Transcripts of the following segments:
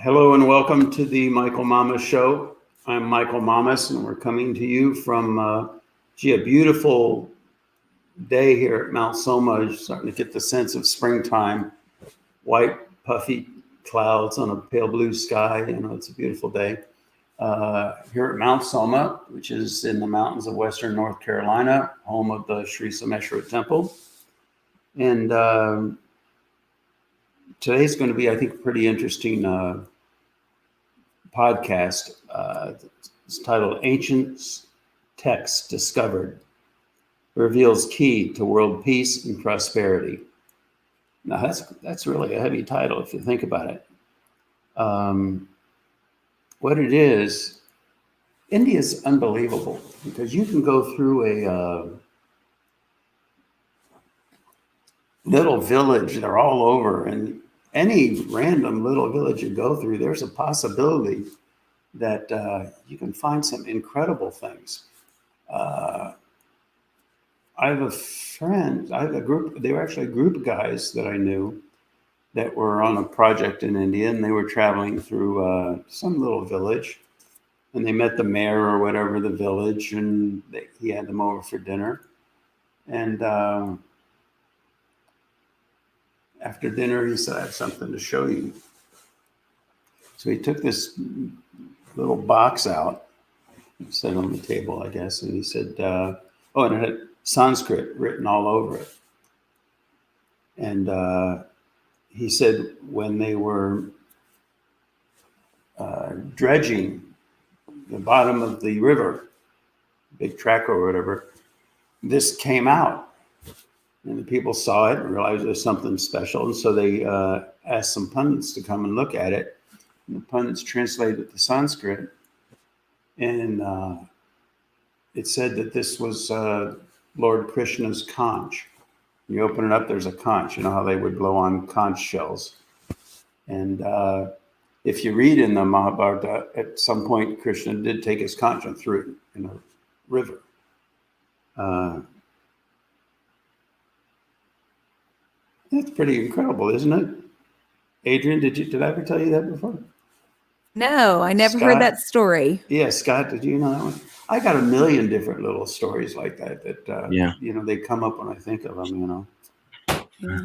Hello and welcome to the Michael Mamas Show. I'm Michael Mamas, and we're coming to you from a beautiful day here at Mount Soma. Starting to get the sense of springtime. White, puffy clouds on a pale blue sky. It's a beautiful day here at Mount Soma, which is in the mountains of western North Carolina, home of the Sri Someshwara Temple. And today's going to be, I think, a pretty interesting podcast. It's titled Ancient Texts Discovered Reveals Key to World Peace and Prosperity. Now, that's really a heavy title if you think about it. What it is, India is unbelievable because you can go through a little village. They're all over, and any random little village you go through, there's a possibility that you can find some incredible things. I have a group, they were actually a group of guys that I knew that were on a project in India, and they were traveling through some little village, and they met the mayor or whatever the village, and he had them over for dinner. And after dinner, he said, I have something to show you. So he took this little box out, set on the table, I guess, and he said, and it had Sanskrit written all over it. And he said when they were dredging the bottom of the river, big track or whatever, this came out. And the people saw it and realized there's something special. And so they asked some pundits to come and look at it. And the pundits translated the Sanskrit. And it said that this was Lord Krishna's conch. You open it up, there's a conch. You know how they would blow on conch shells. And if you read in the Mahabharata, at some point, Krishna did take his conch and threw it in a river. That's pretty incredible, isn't it? Adrian, did I ever tell you that before? No, I never heard that story. Yeah, Scott, did you know that one? I got a million different little stories like that they come up when I think of them, Yeah.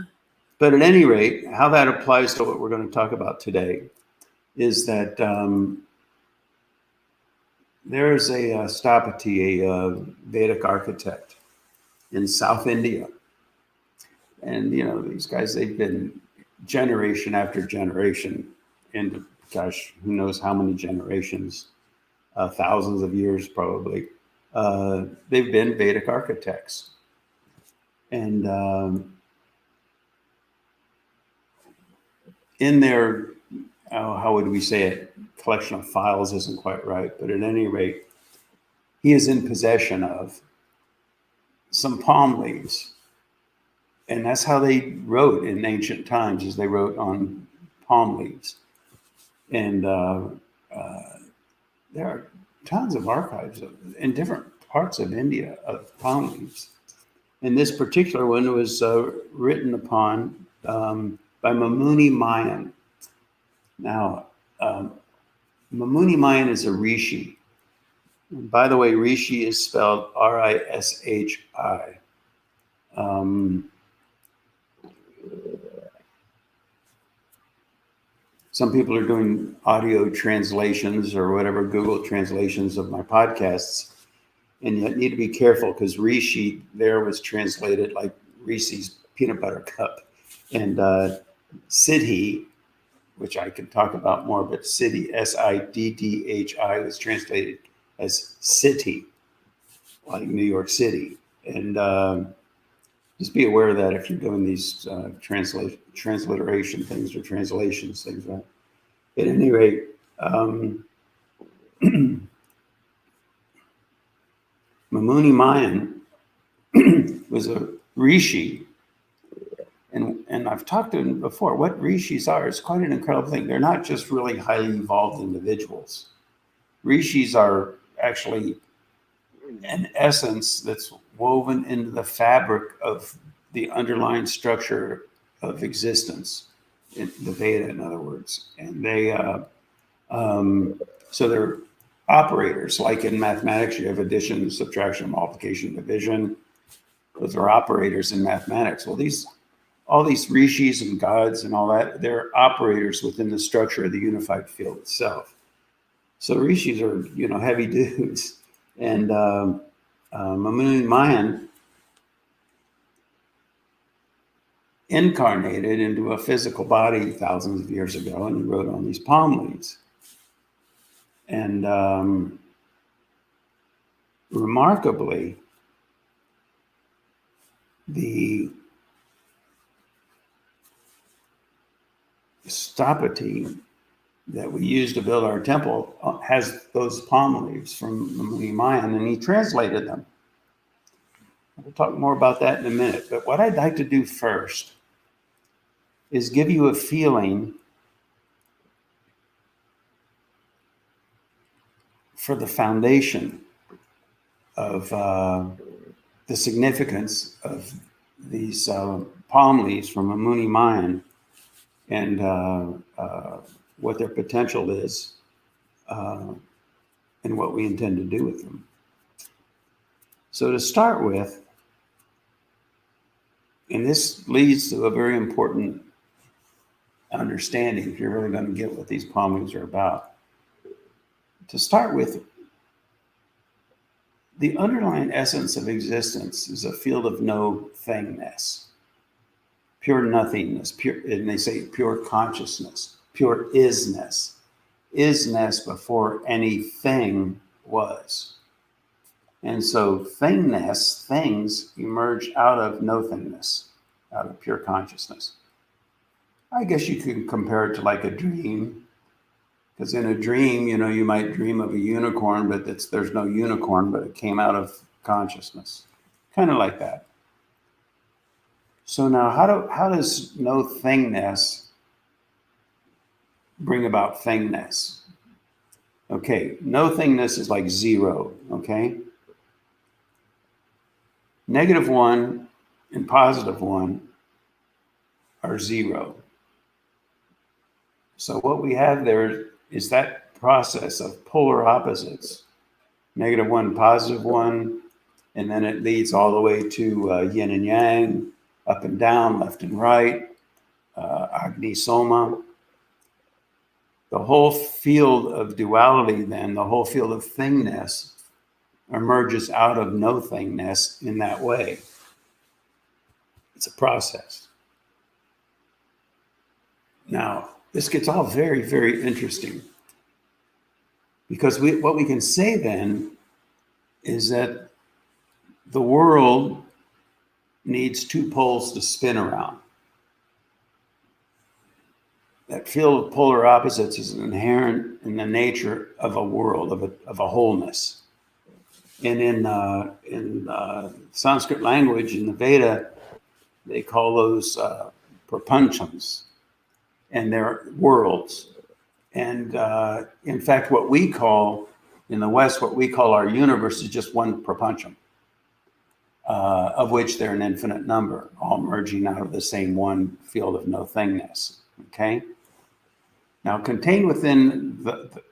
But at any rate, how that applies to what we're going to talk about today is that there's a Stapati, a Vedic architect in South India. And, these guys, they've been generation after generation into, gosh, who knows how many generations, thousands of years probably. They've been Vedic architects. And in their, how would we say it, collection of files isn't quite right, but at any rate, he is in possession of some palm leaves. And that's how they wrote in ancient times, is they wrote on palm leaves. And there are tons of archives in different parts of India of palm leaves. And this particular one was written upon by Mamuni Mayan. Now, Mamuni Mayan is a rishi. And by the way, rishi is spelled R-I-S-H-I. Some people are doing audio translations or whatever, Google translations of my podcasts. And you need to be careful because rishi there was translated like Reese's peanut butter cup. And Siddhi, which I can talk about more, but Siddhi, S-I-D-D-H-I, was translated as city, like New York City. And just be aware of that if you're doing these transliteration things or translations things, right? At any rate, Mamuni Mayan was a rishi, and I've talked to him before. What rishis are, it's quite an incredible thing. They're not just really highly evolved individuals. Rishis are actually an essence that's woven into the fabric of the underlying structure of existence. the Veda, in other words. And they, so they're operators, like in mathematics, you have addition, subtraction, multiplication, division. Those are operators in mathematics. Well, all these rishis and gods and all that, they're operators within the structure of the unified field itself. So rishis are, heavy dudes. And Mamuni Mayan incarnated into a physical body thousands of years ago, and he wrote on these palm leaves. And remarkably, the stapati that we use to build our temple has those palm leaves from Mamuni Mayan, and he translated them. We'll talk more about that in a minute. But what I'd like to do first is give you a feeling for the foundation of the significance of these palm leaves from Mamuni Mayan and what their potential is and what we intend to do with them. So to start with, and this leads to a very important understanding if you're really going to get what these palm leaves are about. To start with, the underlying essence of existence is a field of no thingness, pure nothingness, pure, and they say pure consciousness, pure isness before anything was. And so thingness, things emerge out of nothingness, out of pure consciousness. I guess you could compare it to like a dream. Because in a dream, you might dream of a unicorn, but there's no unicorn, but it came out of consciousness. Kind of like that. So now how does no thingness bring about thingness? Okay, no thingness is like zero, okay? -1 and +1 are zero. So what we have there is that process of polar opposites, -1, +1, and then it leads all the way to yin and yang, up and down, left and right, Agni Soma. The whole field of duality then, the whole field of thingness emerges out of no thingness in that way. It's a process. Now, this gets all very, very interesting because what we can say then is that the world needs two poles to spin around. That field of polar opposites is inherent in the nature of a world, of a wholeness. And in Sanskrit language, in the Veda, they call those prapanchams, and they're worlds. And in fact, what we call, in the West, what we call our universe is just one prapancham, of which there are an infinite number, all merging out of the same one field of no thingness, okay? Now, contained within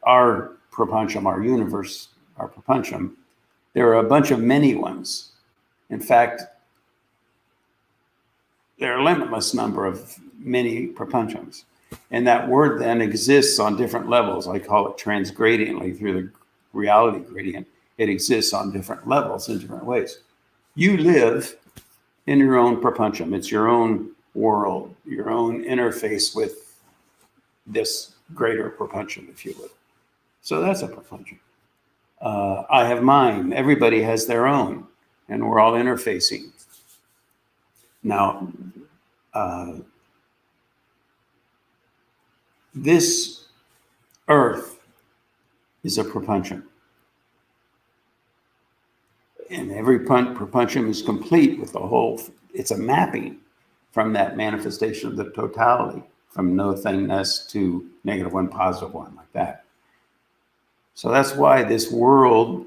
our prapancham, our universe, our prapancham, there are a bunch of many ones. In fact, there are a limitless number of many prapanchams. And that word then exists on different levels. I call it transgradiently through the reality gradient. It exists on different levels in different ways. You live in your own prapancham. It's your own world, your own interface with this greater prapancham, if you would. So that's a prapancham. I have mine. Everybody has their own, and we're all interfacing. Now, this earth is a prapancham. And every prapancham is complete with the whole, it's a mapping from that manifestation of the totality, from no thingness to -1, +1, like that. So that's why this world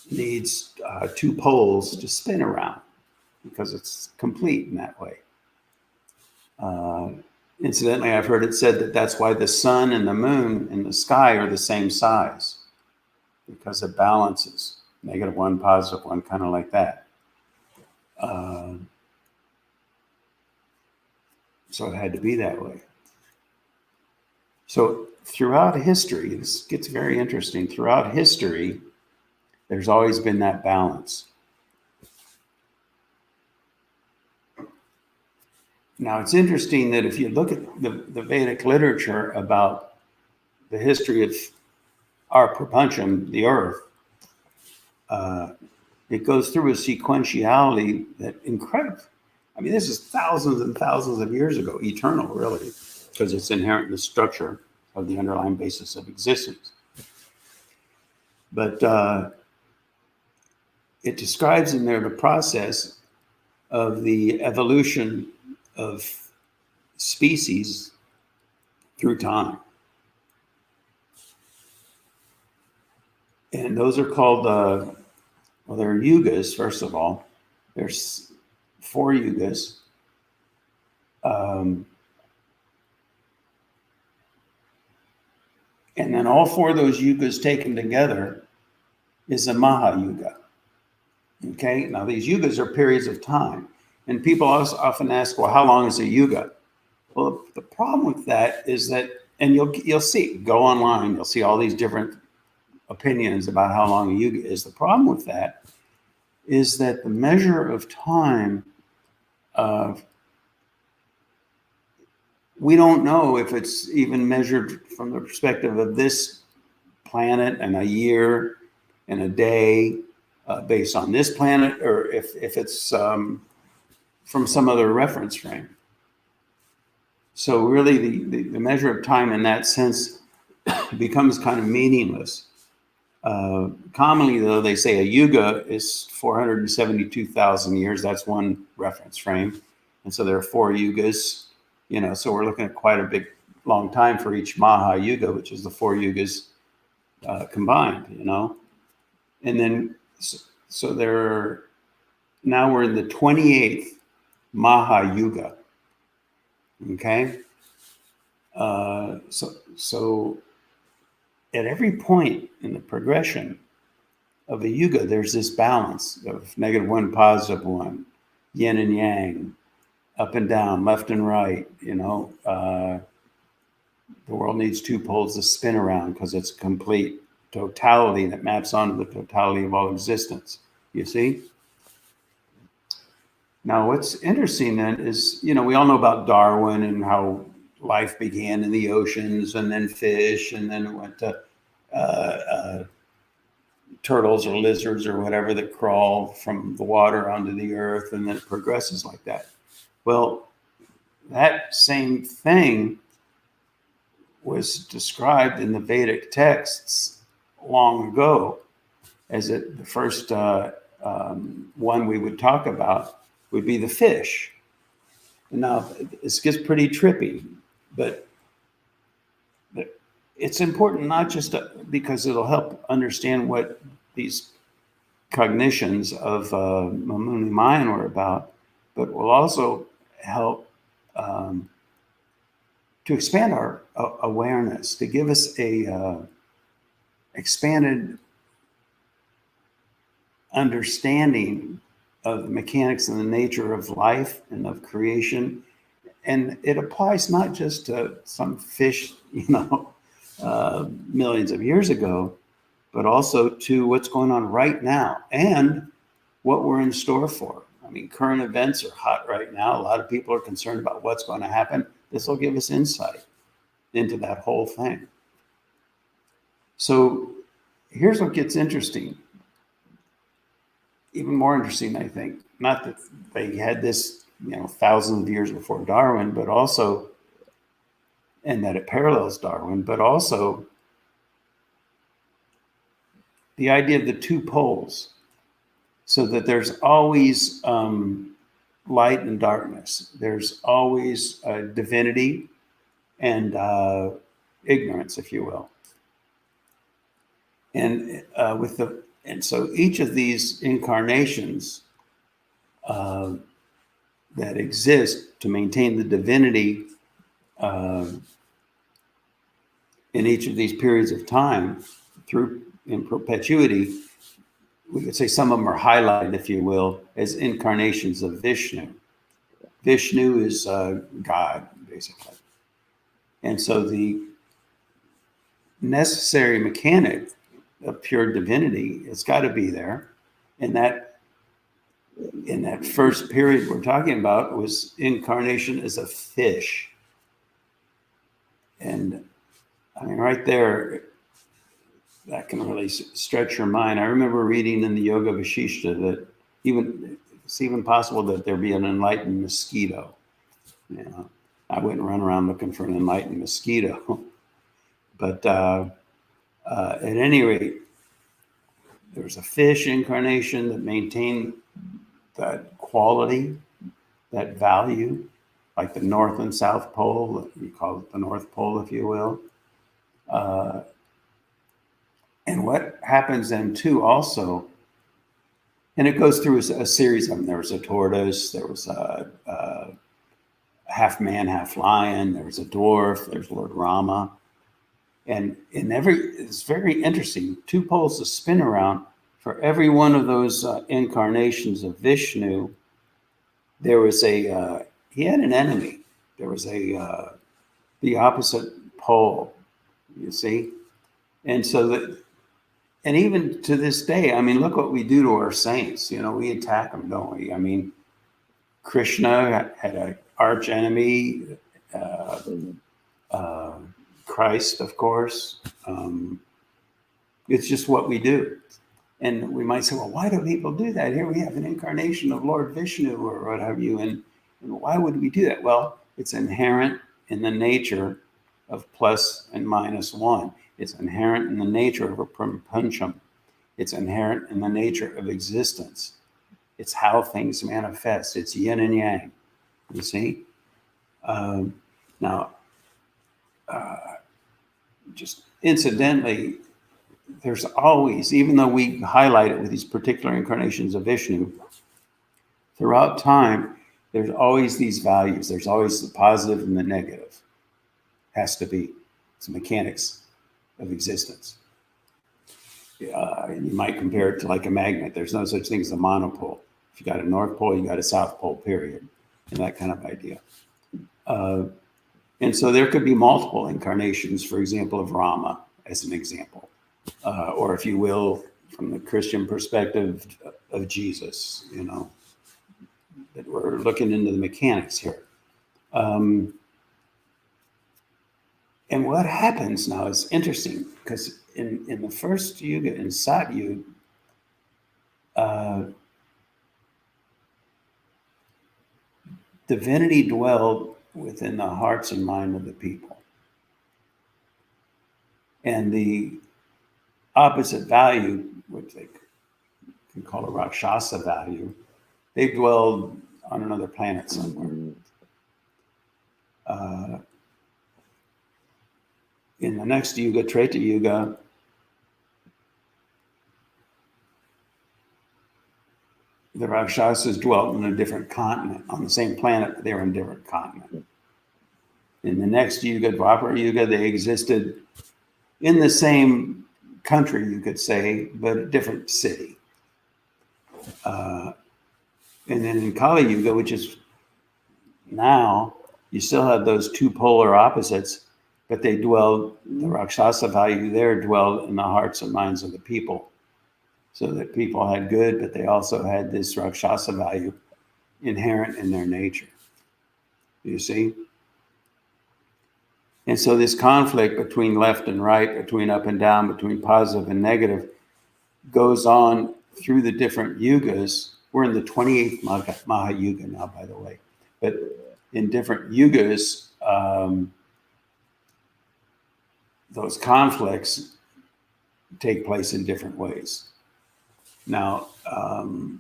needs two poles to spin around, because it's complete in that way. Incidentally, I've heard it said that that's why the sun and the moon in the sky are the same size, because it balances. -1, +1, kind of like that. So it had to be that way. So throughout history, this gets very interesting. Throughout history, there's always been that balance. Now, it's interesting that if you look at the Vedic literature about the history of our prapancham, the earth, it goes through a sequentiality that incredible. I mean, this is thousands and thousands of years ago, eternal, really, because it's inherent in the structure of the underlying basis of existence. But it describes in there the process of the evolution of species through time. And those are called, well, they're yugas, first of all. There's 4 yugas. And then all 4 of those yugas taken together is a Mahayuga. Okay, now these yugas are periods of time. And people also often ask, well, how long is a yuga? Well, the problem with that is that, and you'll see, go online, you'll see all these different opinions about how long a yuga is. The problem with that is that the measure of time, we don't know if it's even measured from the perspective of this planet and a year and a day based on this planet, or if it's from some other reference frame. So really the measure of time in that sense becomes kind of meaningless. Commonly, though, they say a yuga is 472,000 years. That's one reference frame. And so there are 4 yugas, so we're looking at quite a big, long time for each Maha Yuga, which is the 4 yugas combined, And then, so now we're in the 28th Maha Yuga. Okay? So at every point in the progression of a yuga, there's this balance of -1, +1, yin and yang, up and down, left and right. The world needs 2 poles to spin around because it's a complete totality that maps onto the totality of all existence. You see? Now, what's interesting then is, we all know about Darwin and how life began in the oceans, and then fish, and then it went to turtles or lizards or whatever that crawl from the water onto the earth, and then it progresses like that. Well, that same thing was described in the Vedic texts long ago, as the first one we would talk about would be the fish. Now, this gets pretty trippy, but it's important not just because it'll help understand what these cognitions of Mamuni Mayan were about, but will also help to expand our awareness, to give us a expanded understanding of the mechanics and the nature of life and of creation. And it applies not just to some fish, millions of years ago, but also to what's going on right now and what we're in store for. I mean, current events are hot right now. A lot of people are concerned about what's going to happen. This will give us insight into that whole thing. So here's what gets interesting. Even more interesting, I think. Not that they had this, thousands of years before Darwin, but also, and that it parallels Darwin, but also the idea of the 2 poles, so that there's always light and darkness. There's always divinity and ignorance, if you will. And so each of these incarnations that exist to maintain the divinity in each of these periods of time, through in perpetuity, we could say some of them are highlighted, if you will, as incarnations of Vishnu. Vishnu is God, basically. And so the necessary mechanic of pure divinity has got to be there. And that in that first period we're talking about was incarnation as a fish. And I mean, right there, that can really stretch your mind. I remember reading in the Yoga Vashishta that it's even possible that there be an enlightened mosquito. You know, I wouldn't run around looking for an enlightened mosquito. But at any rate, there was a fish incarnation that maintained that quality, that value, like the North and South Pole. You call it the North Pole, if you will. And what happens then too also, and it goes through a series of them. There was a tortoise, there was a half man, half lion, there was a dwarf, there's Lord Rama. And it's very interesting, two poles to spin around. For every one of those incarnations of Vishnu, there was he had an enemy. There was the opposite pole, you see? And so that, and even to this day, I mean, look what we do to our saints. You know, we attack them, don't we? I mean, Krishna had an arch enemy, Christ, of course. It's just what we do. And we might say, well, why do people do that? Here we have an incarnation of Lord Vishnu or what have you. And why would we do that? Well, it's inherent in the nature of plus and minus one. It's inherent in the nature of a prapancham. It's inherent in the nature of existence. It's how things manifest. It's yin and yang, you see? Just incidentally, there's always, even though we highlight it with these particular incarnations of Vishnu, throughout time, there's always these values. There's always the positive and the negative. Has to be. It's mechanics of existence. You might compare it to like a magnet. There's no such thing as a monopole. If you got a North Pole, you got a South Pole, period. And that kind of idea. And so there could be multiple incarnations, for example, of Rama, as an example. Or if you will, from the Christian perspective of Jesus, you know, that we're looking into the mechanics here. And what happens now is interesting, because in the first Yuga, in Sat Yuga, divinity dwelled within the hearts and mind of the people. And the opposite value, which they can call a Rakshasa value, they dwelled on another planet somewhere. In the next Yuga, Treta Yuga, the Rakshasas dwelt on a different continent, on the same planet, but they were in a different continent. In the next Yuga, Dwapara Yuga, they existed in the same country, you could say, but a different city. And then in Kali Yuga, which is now, you still have those two polar opposites, but they dwelled, the Rakshasa value there dwelled in the hearts and minds of the people. So that people had good, but they also had this Rakshasa value inherent in their nature. You see? And so this conflict between left and right, between up and down, between positive and negative, goes on through the different yugas. We're in the 28th Mahayuga now, by the way. But in different yugas, those conflicts take place in different ways. Now, and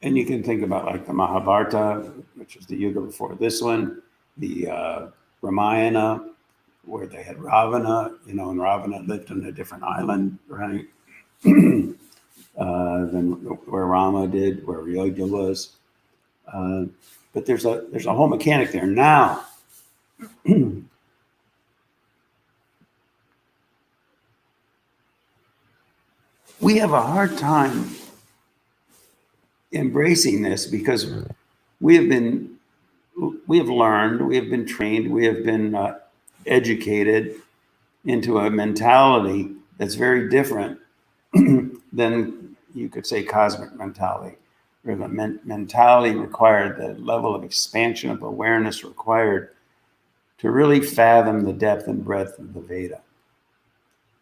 you can think about like the Mahabharata, which is the yuga before this one, the Ramayana, where they had Ravana, you know, and Ravana lived on a different island, right? Than where Rama did, where Yoga was. But there's a whole mechanic there. Now, we have a hard time embracing this because we have learned, we have been trained, we have been educated into a mentality that's very different than, you could say, cosmic mentality, or the mentality required, the level of expansion of awareness required to really fathom the depth and breadth of the Veda.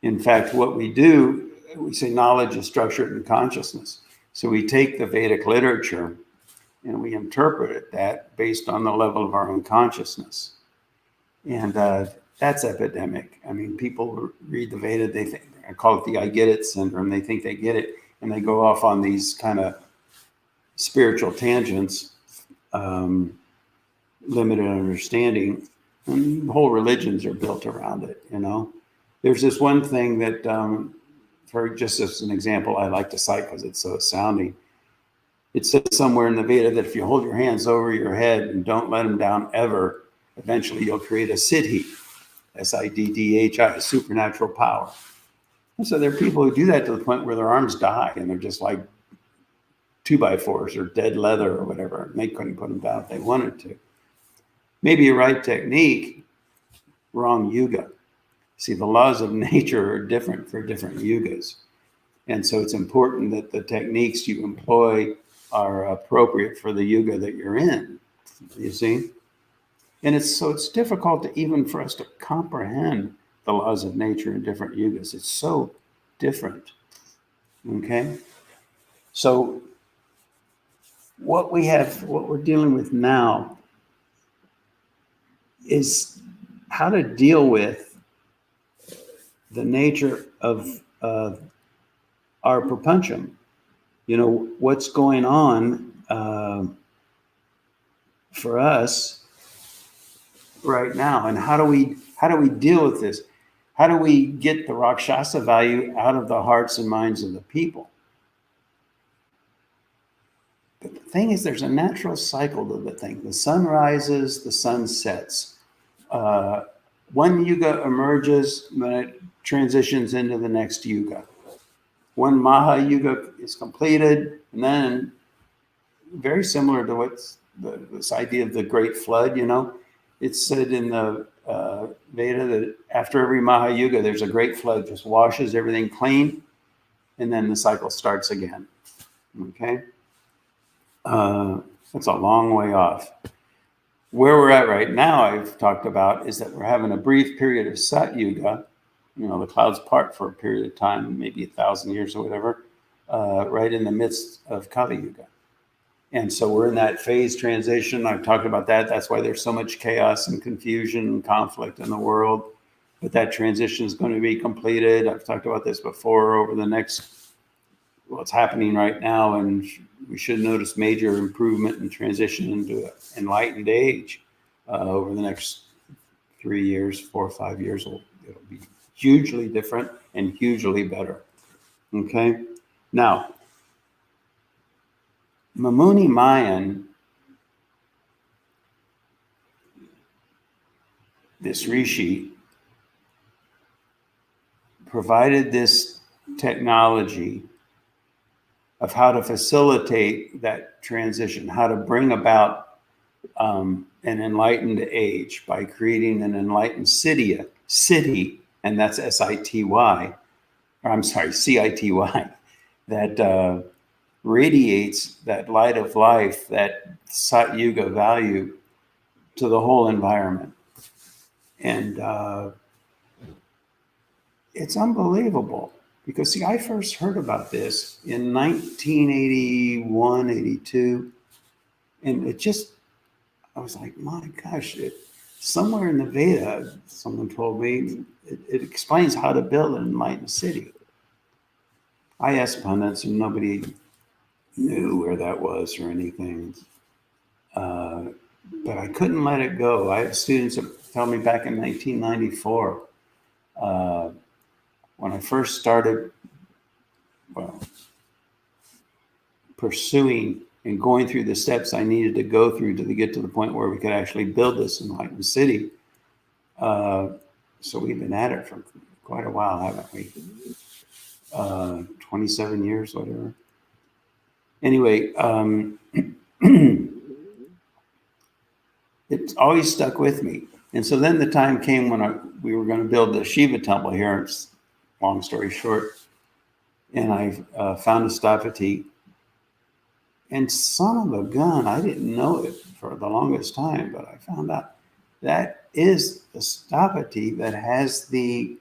In fact, what we do, we say knowledge is structured in consciousness. So we take the Vedic literature and we interpret that based on the level of our own consciousness. And that's epidemic. I mean, people read the Veda, they think, I call it the I get it syndrome. They think they get it, and they go off on these kind of spiritual tangents, limited understanding, and whole religions are built around it, you know. There's this one thing that, for just as an example, I like to cite because it's so astounding. It says somewhere in the Veda that if you hold your hands over your head and don't let them down ever, eventually you'll create a siddhi, S-I-D-D-H-I, a supernatural power. And so there are people who do that to the point where their arms die and they're just like 2x4s or dead leather or whatever. And they couldn't put them down if they wanted to. Maybe a right technique, wrong yuga. See, the laws of nature are different for different yugas. And so it's important that the techniques you employ are appropriate for the yuga that you're in, you see? And it's difficult even for us to comprehend the laws of nature in different yugas. It's so different, okay? So what we're dealing with now is how to deal with the nature of our prapancham. You know, what's going on for us right now, and how do we deal with this? How do we get the Rakshasa value out of the hearts and minds of the people? But the thing is, there's a natural cycle to the thing. The sun rises, the sun sets. One yuga emerges when it transitions into the next yuga. One Maha Yuga is completed, and then, very similar to what's this idea of the Great Flood, you know, it's said in the Veda that after every Maha Yuga, there's a great flood, just washes everything clean, and then the cycle starts again. Okay? That's a long way off. Where we're at right now, I've talked about, is that we're having a brief period of Sat Yuga. You know, the clouds part for a period of time, maybe 1,000 years or whatever, right in the midst of Kali Yuga. And so we're in that phase transition. I've talked about that. That's why there's so much chaos and confusion and conflict in the world. But that transition is going to be completed. I've talked about this before over the next, what's happening right now. And we should notice major improvement and transition into an enlightened age over the next 3 years, 4 or 5 years. It'll be hugely different and hugely better. Okay? Now, Mamuni Mayan, this rishi, provided this technology of how to facilitate that transition, how to bring about an enlightened age by creating an enlightened city, and that's S-I-T-Y, or I'm sorry, C-I-T-Y, that radiates that light of life, that Sat Yuga value to the whole environment. And it's unbelievable because, see, I first heard about this in 1981, 82. And it just, I was like, my gosh, somewhere in the Veda, someone told me, it explains how to build an enlightened city. I asked pundits and nobody knew where that was or anything. But I couldn't let it go. I had students that tell me back in 1994, when I first started, pursuing and going through the steps I needed to go through to get to the point where we could actually build this Enlightened City. So we've been at it for quite a while, haven't we? 27 years, whatever. Anyway, it's always stuck with me. And so then the time came when we were going to build the Shiva temple here. It's long story short. And I found a stavati. And son of a gun, I didn't know it for the longest time, but I found out that is the stavati that has the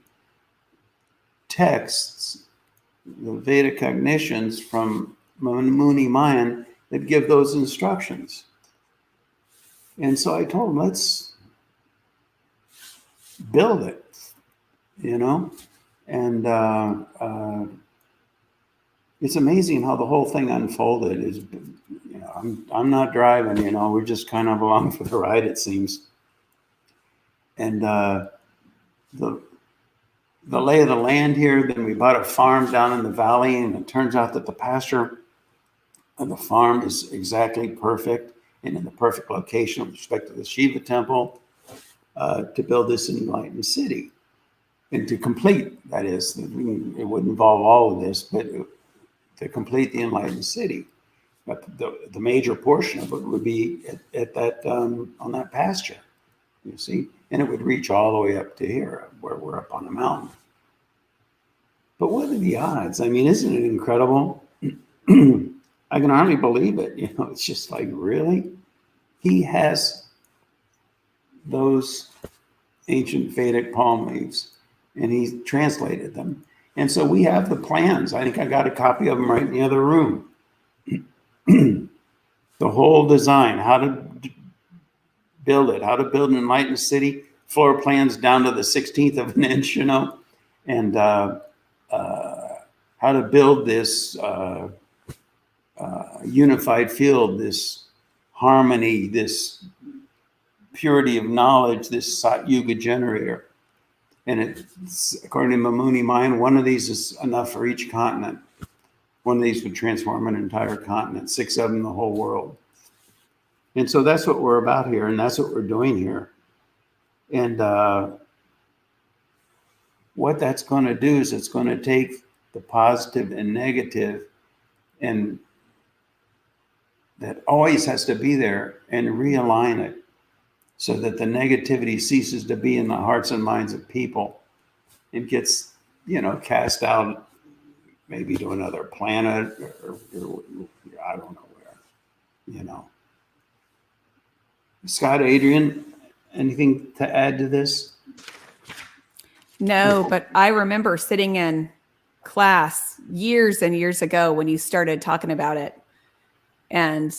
texts, the Veda cognitions from Muni Mayan that give those instructions. And so I told him, let's build it, and it's amazing how the whole thing unfolded. I'm not driving, we're just kind of along for the ride, it seems. And the lay of the land here, then we bought a farm down in the valley, and it turns out that the pasture of the farm is exactly perfect and in the perfect location with respect to the Shiva temple to build this Enlightened City. And to complete, that is, it would involve all of this, but to complete the Enlightened City. But the major portion of it would be at that on that pasture, you see, and it would reach all the way up to here, where we're up on the mountain. But what are the odds? I mean, isn't it incredible? I can hardly believe it. It's just like, really? He has those ancient Vedic palm leaves, and he translated them. And so we have the plans. I think I got a copy of them right in the other room. The whole design, how to build it, how to build an Enlightened City, floor plans down to the 16th of an inch, and how to build this unified field, this harmony, this purity of knowledge, this Sat Yuga generator. And it's, according to Muni Mayan, one of these is enough for each continent. One of these would transform an entire continent, 6 of them, the whole world. And so that's what we're about here, and that's what we're doing here. And what that's going to do is it's going to take the positive and negative, and that always has to be there, and realign it so that the negativity ceases to be in the hearts and minds of people and gets, cast out, maybe to another planet or I don't know where, Scott, Adrian, anything to add to this? No, but I remember sitting in class years and years ago when you started talking about it. And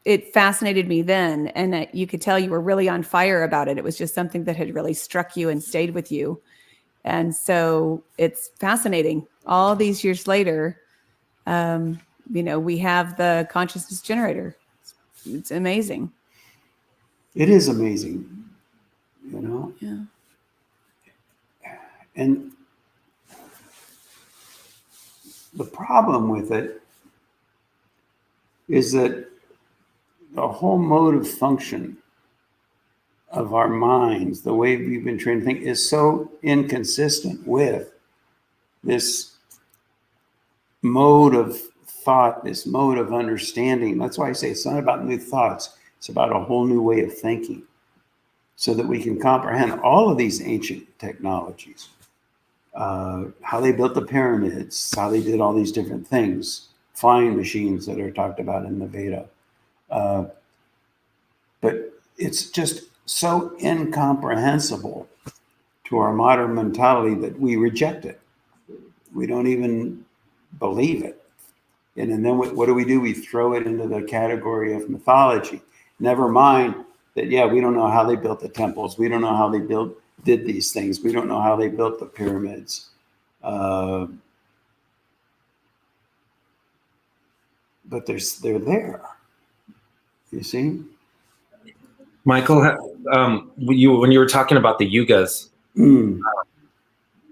it fascinated me then. And you could tell you were really on fire about it. It was just something that had really struck you and stayed with you. And so it's fascinating. All these years later, we have the consciousness generator. It's amazing. It is amazing, Yeah. And the problem with it is that the whole mode of function of our minds, the way we've been trained to think, is so inconsistent with this mode of thought, this mode of understanding. That's why I say it's not about new thoughts. It's about a whole new way of thinking so that we can comprehend all of these ancient technologies, how they built the pyramids, how they did all these different things, flying machines that are talked about in the Veda. But it's just so incomprehensible to our modern mentality that we reject it. We don't even believe it. And then what do? We throw it into the category of mythology. Never mind that, we don't know how they built the temples. We don't know how they did these things. We don't know how they built the pyramids. But they're there. You see? Michael, when you were talking about the Yugas,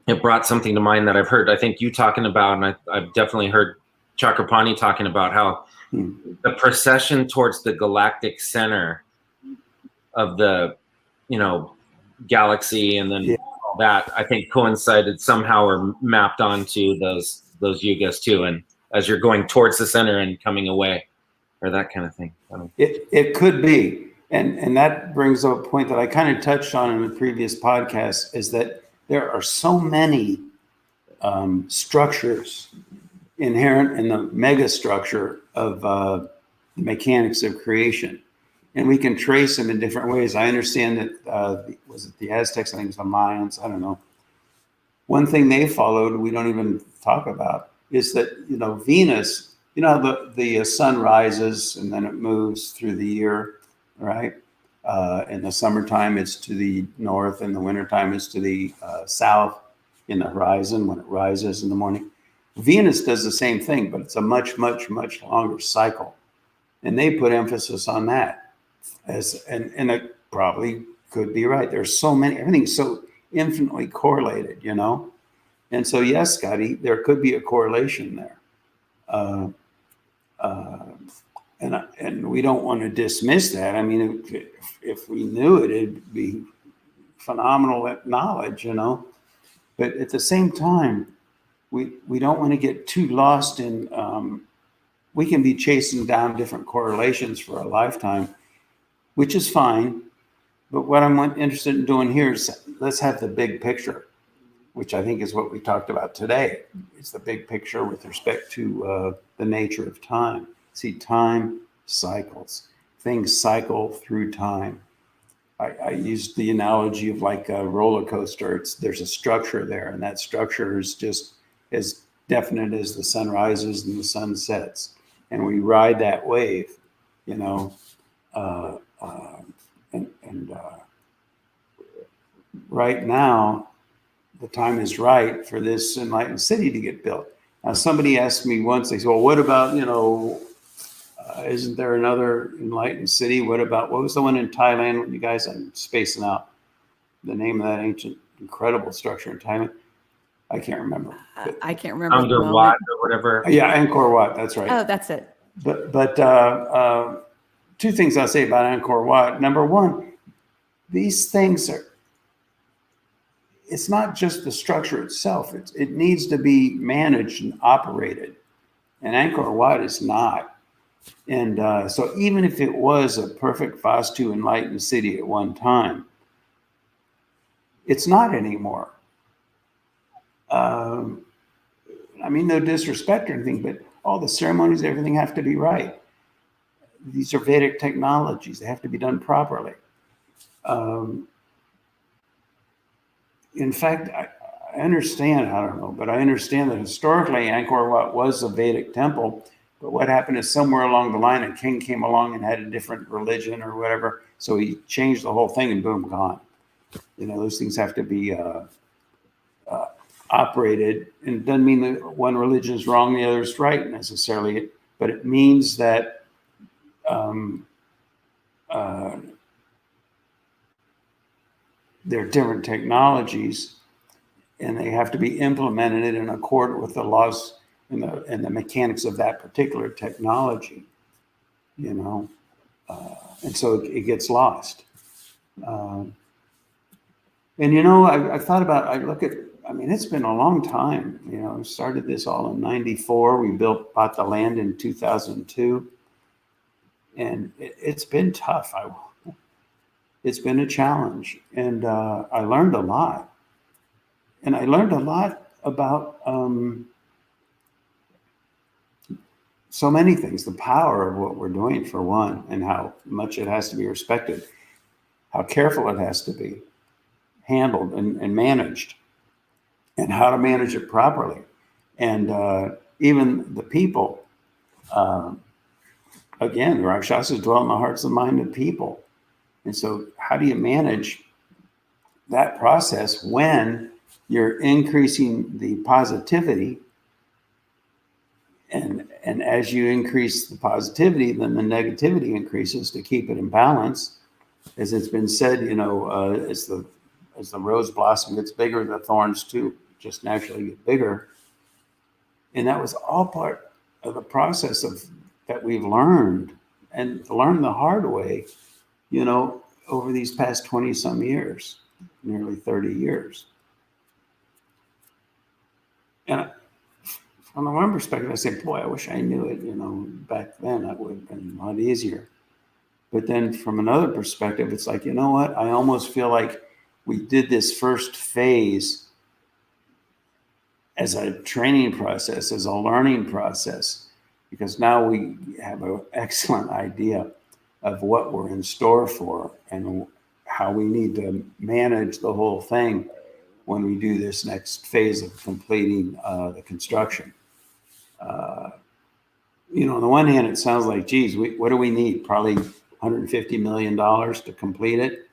it brought something to mind that I've heard. I think you talking about, and I've definitely heard Chakrapani talking about how the procession towards the galactic center of the, galaxy, and then that I think coincided somehow or mapped onto those yugas too. And as you're going towards the center and coming away, or that kind of thing. It could be. And that brings up a point that I kind of touched on in the previous podcast, is that there are so many structures inherent in the mega structure of the mechanics of creation. And we can trace them in different ways. I understand that, was it the Aztecs? I think it was the Mayans. I don't know. One thing they followed, we don't even talk about, is that, Venus, the sun rises and then it moves through the year, right? In the summertime, it's to the north. In the wintertime, it's to the south in the horizon when it rises in the morning. Venus does the same thing, but it's a much, much, much longer cycle. And they put emphasis on that. And it probably could be right. There's so many, everything's so infinitely correlated, And so, yes, Scotty, there could be a correlation there. And we don't want to dismiss that. I mean, if we knew it, it'd be phenomenal knowledge, But at the same time, we don't want to get too lost in, we can be chasing down different correlations for a lifetime, which is fine. But what I'm interested in doing here is let's have the big picture, which I think is what we talked about today. It's the big picture with respect to the nature of time. See, time cycles. Things cycle through time. I used the analogy of like a roller coaster. There's a structure there, and that structure is just as definite as the sun rises and the sun sets. And we ride that wave, right now, the time is right for this Enlightened City to get built. Now, somebody asked me once, they said, well, what about, isn't there another Enlightened City? What was the one in Thailand? You guys, I'm spacing out the name of that ancient, incredible structure in Thailand. I can't remember. I can't remember. Angkor Wat or whatever. Yeah, Angkor Wat, that's right. Oh, that's it. But two things I'll say about Angkor Wat. Number one, these things it's not just the structure itself. It needs to be managed and operated. And Angkor Wat is not. And so even if it was a perfect Vastu Enlightened City at one time, it's not anymore. I mean, no disrespect or anything, but all the ceremonies, everything have to be right. These are Vedic technologies. They have to be done properly. In fact, I understand, I don't know, but I understand that historically Angkor Wat was a Vedic temple, but what happened is somewhere along the line, a king came along and had a different religion or whatever, so he changed the whole thing and boom, gone. Those things have to be operated, and it doesn't mean that one religion is wrong, the other is right necessarily, but it means that there are different technologies, and they have to be implemented in accord with the laws and the mechanics of that particular technology, and so it gets lost. I've thought about, it's been a long time, I started this all in 94. We bought the land in 2002, and it's been tough. It's been a challenge, and I learned a lot. And I learned a lot about so many things, the power of what we're doing, for one, and how much it has to be respected, how careful it has to be handled and managed, and how to manage it properly. And even the people, again, the Rakshasas dwell in the hearts and mind of people. And so how do you manage that process when you're increasing the positivity? And as you increase the positivity, then the negativity increases to keep it in balance. As it's been said, as the rose blossom gets bigger, the thorns too just naturally get bigger. And that was all part the process of that we've learned and learned the hard way, over these past 20 some years, nearly 30 years. And from the one perspective, I say, boy, I wish I knew it, back then. That would have been a lot easier. But then from another perspective, it's like, you know what? I almost feel like we did this first phase as a training process, as a learning process, because now we have an excellent idea of what we're in store for and how we need to manage the whole thing when we do this next phase of completing the construction. On the one hand, it sounds like, geez, what do we need? Probably $150 million to complete it.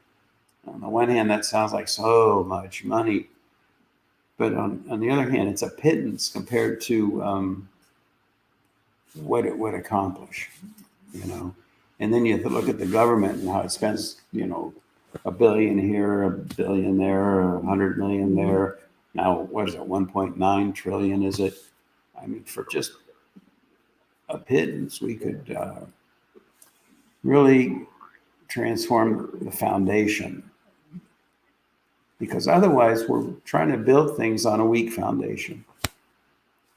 On the one hand, that sounds like so much money. But on the other hand, it's a pittance compared to what it would accomplish, And then you have to look at the government and how it spends, $1 billion here, $1 billion there, $100 million there. Now, what is it, 1.9 trillion, is it? I mean, for just a pittance, we could really transform the foundation. Because otherwise, we're trying to build things on a weak foundation.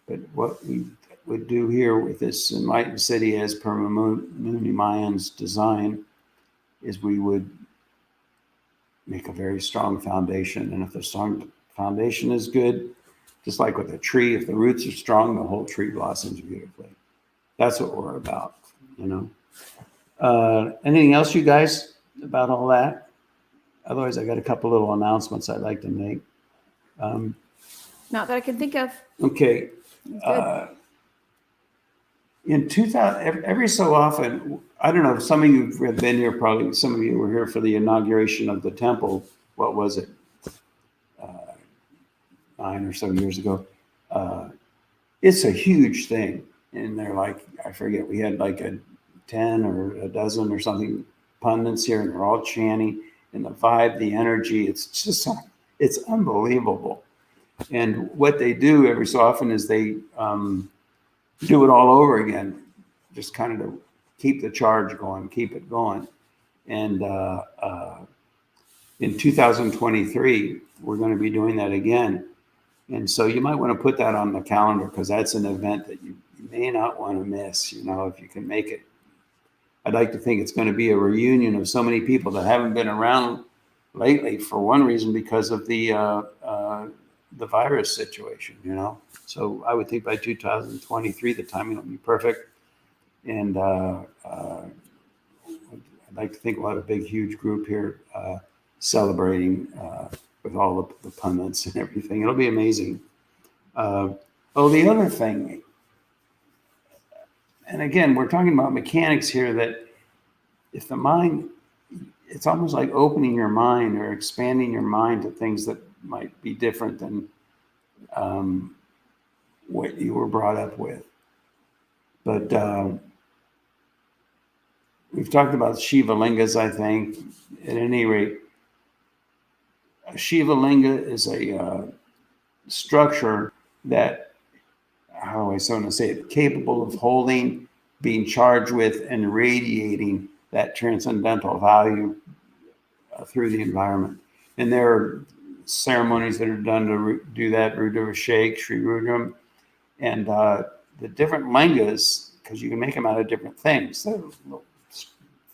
But what we would do here with this Enlightened City as per Muni Mayan's design is we would make a very strong foundation. And if the strong foundation is good, just like with a tree, if the roots are strong, the whole tree blossoms beautifully. That's what we're about, Anything else, you guys, about all that? Otherwise, I got a couple little announcements I'd like to make. Not that I can think of. Okay. In 2000, every so often, I don't know if some of you have been here, probably some of you were here for the inauguration of the temple. What was it? 9 or so years ago. It's a huge thing. And they're like, I forget, we had like 10 or a dozen or something pundits here, and they're all chanting. And the vibe, the energy, it's unbelievable. And what they do every so often is they do it all over again, just kind of to keep the charge going, keep it going. And in 2023, we're going to be doing that again. And so you might want to put that on the calendar, because that's an event that you may not want to miss, if you can make it. I'd like to think it's going to be a reunion of so many people that haven't been around lately, for one reason, because of the virus situation, So I would think by 2023, the timing will be perfect. And I'd like to think we'll have a big, huge group here celebrating with all the pundits and everything. It'll be amazing. The other thing, and again, we're talking about mechanics here, that if the mind, it's almost like opening your mind or expanding your mind to things that might be different than what you were brought up with. But we've talked about Shiva Lingas, I think. At any rate, a Shiva Linga is a structure that, how do I want to say it, capable of holding, being charged with, and radiating that transcendental value through the environment. And there are ceremonies that are done to do that, Rudra-Shake, Sri Rudram, and the different lingas, because you can make them out of different things.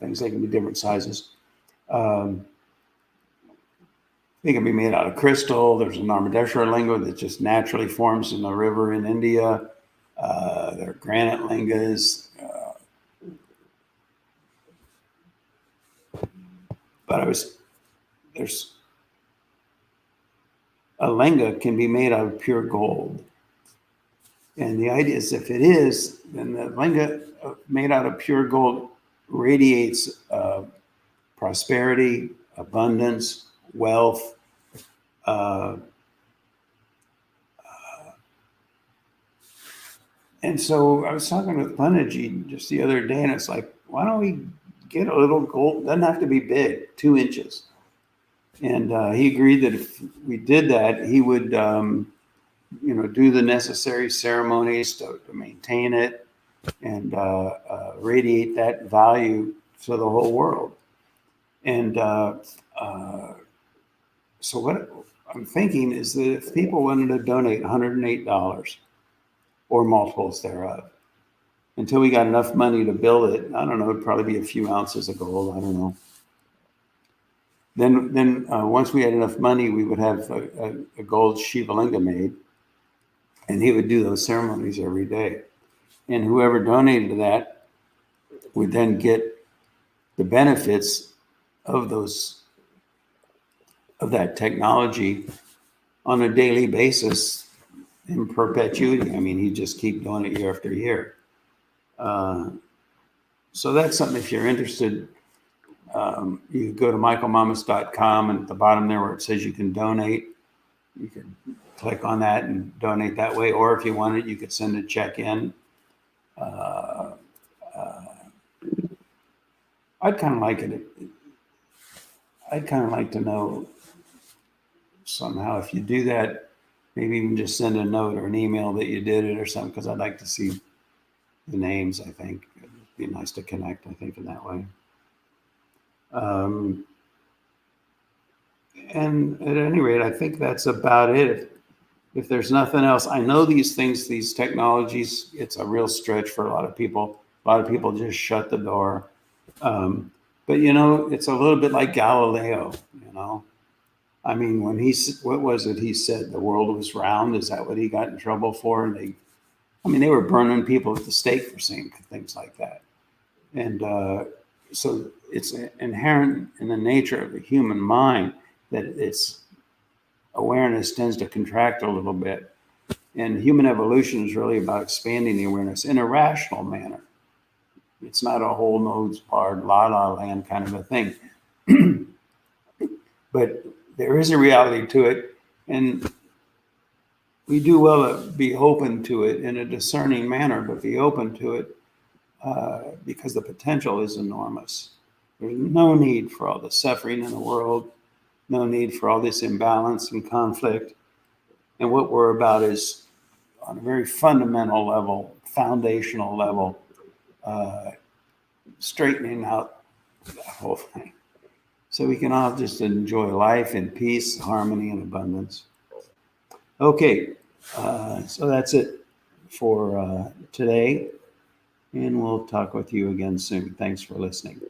Things, they can be different sizes. They can be made out of crystal. There's a Narmadeshwara linga that just naturally forms in the river in India. There are granite lingas. But there's a linga can be made out of pure gold. And the idea is, if it is, then the linga made out of pure gold radiates prosperity, abundance, wealth. And so I was talking with Panaji just the other day, and it's like, why don't we get a little gold? It doesn't have to be big, 2 inches. And he agreed that if we did that, he would, do the necessary ceremonies to maintain it, and radiate that value to the whole world. And so what I'm thinking is that if people wanted to donate $108 or multiples thereof, until we got enough money to build it, I don't know, it'd probably be a few ounces of gold, I don't know. Then once we had enough money, we would have a gold Shiva Linga made, and he would do those ceremonies every day. And whoever donated to that would then get the benefits of that technology on a daily basis in perpetuity. I mean, he'd just keep doing it year after year. So that's something, if you're interested, you go to michaelmamas.com, and at the bottom there where it says you can donate, you can click on that and donate that way. Or if you wanted, you could send a check in. I'd kind of like it. I'd kind of like to know somehow if you do that, maybe even just send a note or an email that you did it or something, because I'd like to see the names. I think it'd be nice to connect, I think, in that way. And at any rate, I think that's about it. If there's nothing else, I know these things, these technologies, it's a real stretch for a lot of people. A lot of people just shut the door. But, you know, it's a little bit like Galileo, you know. I mean, when what was it he said? The world was round. Is that what he got in trouble for? And they were burning people at the stake for saying things like that. And so it's inherent in the nature of the human mind that its awareness tends to contract a little bit. And human evolution is really about expanding the awareness in a rational manner. It's not a whole nodes barred, la la land kind of a thing. But there is a reality to it, and we do well to be open to it in a discerning manner, but be open to it because the potential is enormous. There's no need for all the suffering in the world, no need for all this imbalance and conflict. And what we're about is, on a very fundamental level, foundational level, straightening out the whole thing. So we can all just enjoy life in peace, harmony, and abundance. Okay, so that's it for today. And we'll talk with you again soon. Thanks for listening.